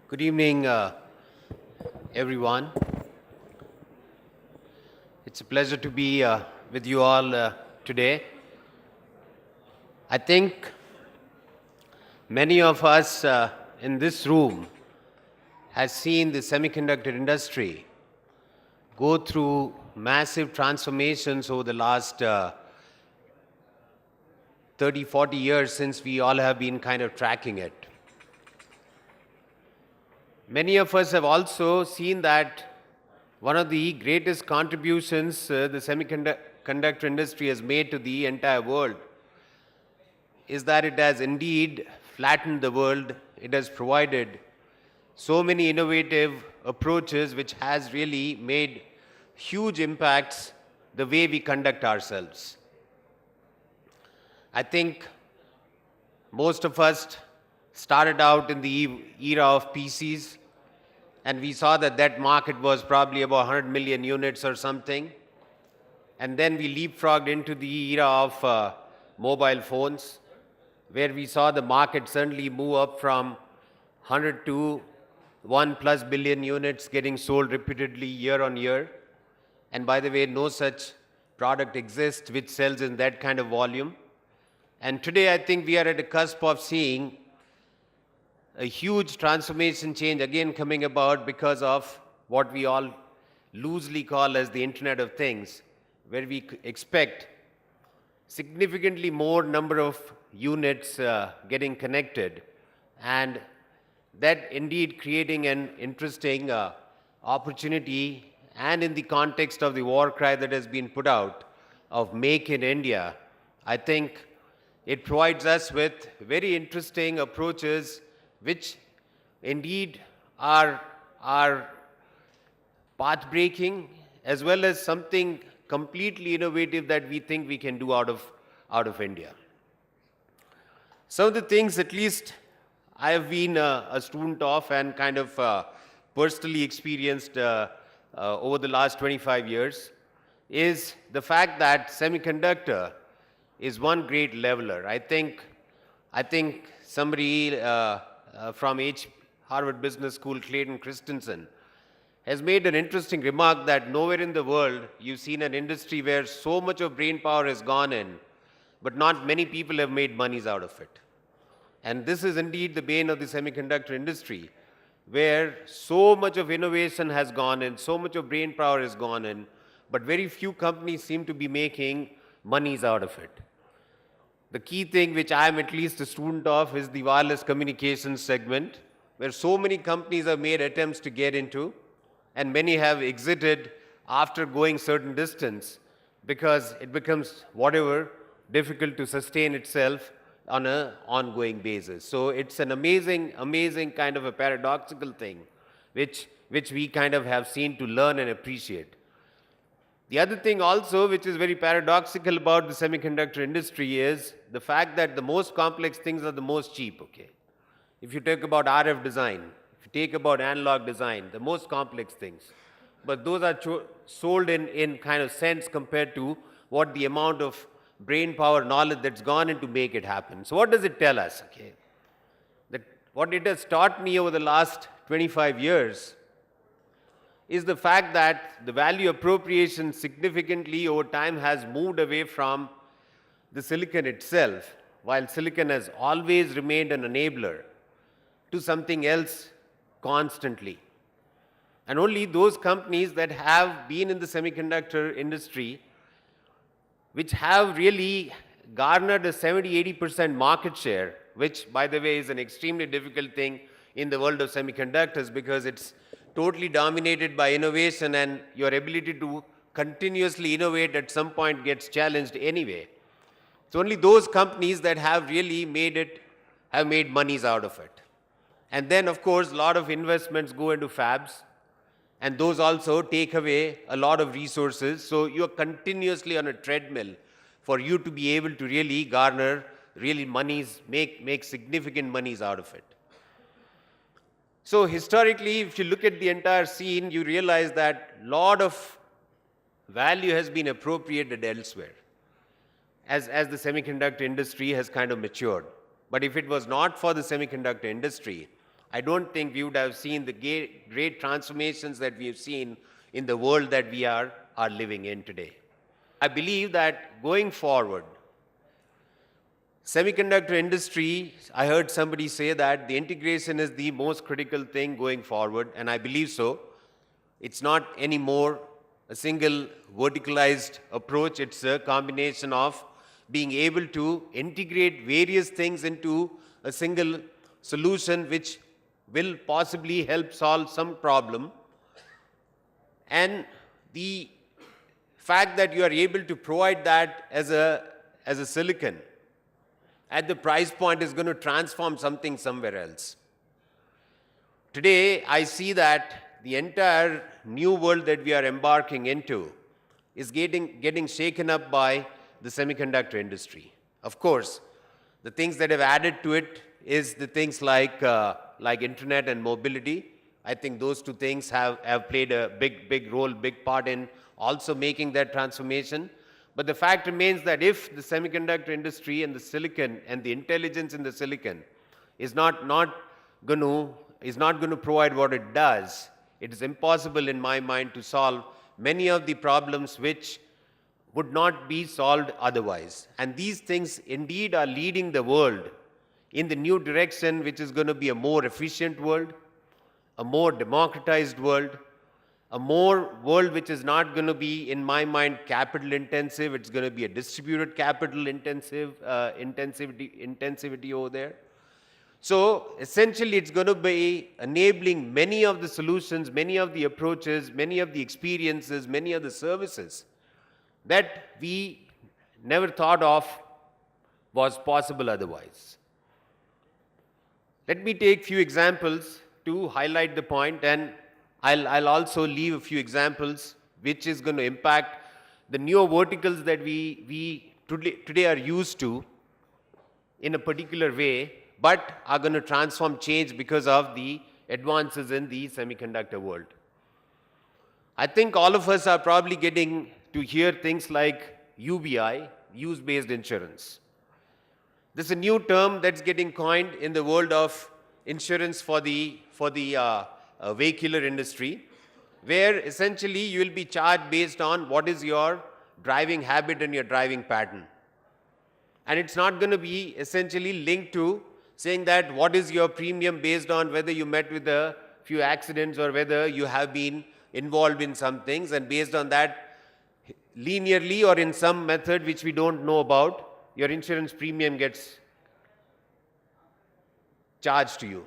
Good evening, everyone. It's a pleasure to be with you all today. I think many of us in this room has seen the semiconductor industry go through massive transformations over the last 30, 40 years since we all have been kind of tracking it. Many of us have also seen that one of the greatest contributions the semiconductor industry has made to the entire world is that it has indeed flattened the world. It has provided so many innovative approaches which has really made huge impacts the way we conduct ourselves. I think most of us started out in the era of PCs, and we saw that that market was probably about 100 million units or something. And then we leapfrogged into the era of mobile phones, where we saw the market suddenly move up from 100 to 1+ billion units getting sold repeatedly year on year. And by the way, no such product exists which sells in that kind of volume. And today I think we are at the cusp of seeing a huge transformation change again coming about because of what we all loosely call as the Internet of Things, where we expect significantly more number of units getting connected, and that indeed creating an interesting opportunity. And in the context of the war cry that has been put out of Make in India, I think it provides us with very interesting approaches which indeed are path-breaking, as well as something completely innovative that we think we can do out of India. Some of the things, at least I have been a student of and kind of personally experienced over the last 25 years, is the fact that semiconductor is one great leveler. I think somebody from Harvard Business School, Clayton Christensen, has made an interesting remark that nowhere in the world you've seen an industry where so much of brain power has gone in, but not many people have made monies out of it. And this is indeed the bane of the semiconductor industry, where so much of innovation has gone in, so much of brain power has gone in, but very few companies seem to be making monies out of it. The key thing which I am at least a student of is the wireless communications segment, where so many companies have made attempts to get into, and many have exited after going certain distance because it becomes difficult to sustain itself on an ongoing basis. So it's an amazing kind of a paradoxical thing which we kind of have seen to learn and appreciate. The other thing also which is very paradoxical about the semiconductor industry is the fact that the most complex things are the most cheap, okay? If you talk about RF design, if you take about analog design, the most complex things, but those are sold in kind of cents compared to what the amount of brain power knowledge that's gone in to make it happen. So what does it tell us, okay? That what it has taught me over the last 25 years is the fact that the value appropriation significantly over time has moved away from the silicon itself, while silicon has always remained an enabler, to something else constantly. And only those companies that have been in the semiconductor industry, which have really garnered a 70-80% market share, which by the way is an extremely difficult thing in the world of semiconductors because it's totally dominated by innovation, and your ability to continuously innovate at some point gets challenged anyway. It's only those companies that have really have made monies out of it. And then, of course, a lot of investments go into fabs, and those also take away a lot of resources. So you're continuously on a treadmill for you to be able to really garner really monies, make significant monies out of it. So historically, if you look at the entire scene, you realize that a lot of value has been appropriated elsewhere as the semiconductor industry has kind of matured. But if it was not for the semiconductor industry, I don't think we would have seen the great transformations that we have seen in the world that we are living in today. I believe that going forward, semiconductor industry, I heard somebody say that the integration is the most critical thing going forward, and I believe so. It's not anymore a single verticalized approach, it's a combination of being able to integrate various things into a single solution which will possibly help solve some problem. And the fact that you are able to provide that as a silicon at the price point is going to transform something somewhere else. Today, I see that the entire new world that we are embarking into is getting shaken up by the semiconductor industry. Of course, the things that have added to it is the things like internet and mobility. I think those two things have played a big role, big part in also making that transformation. But the fact remains that if the semiconductor industry and the silicon and the intelligence in the silicon is not going to provide what it does, it is impossible in my mind to solve many of the problems which would not be solved otherwise. And these things indeed are leading the world in the new direction, which is going to be a more efficient world, a more democratized world, a more world which is not going to be, in my mind, capital intensive. It's going to be a distributed capital intensivity over there. So essentially, it's going to be enabling many of the solutions, many of the approaches, many of the experiences, many of the services that we never thought of was possible otherwise. Let me take a few examples to highlight the point, and I'll also leave a few examples which is going to impact the newer verticals that we today are used to in a particular way, but are going to transform change because of the advances in the semiconductor world. I think all of us are probably getting to hear things like UBI, use-based insurance. This is a new term that's getting coined in the world of insurance for the vehicular industry, where essentially you will be charged based on what is your driving habit and your driving pattern. And it's not going to be essentially linked to saying that what is your premium based on whether you met with a few accidents or whether you have been involved in some things, and based on that, linearly or in some method which we don't know about, your insurance premium gets charged to you.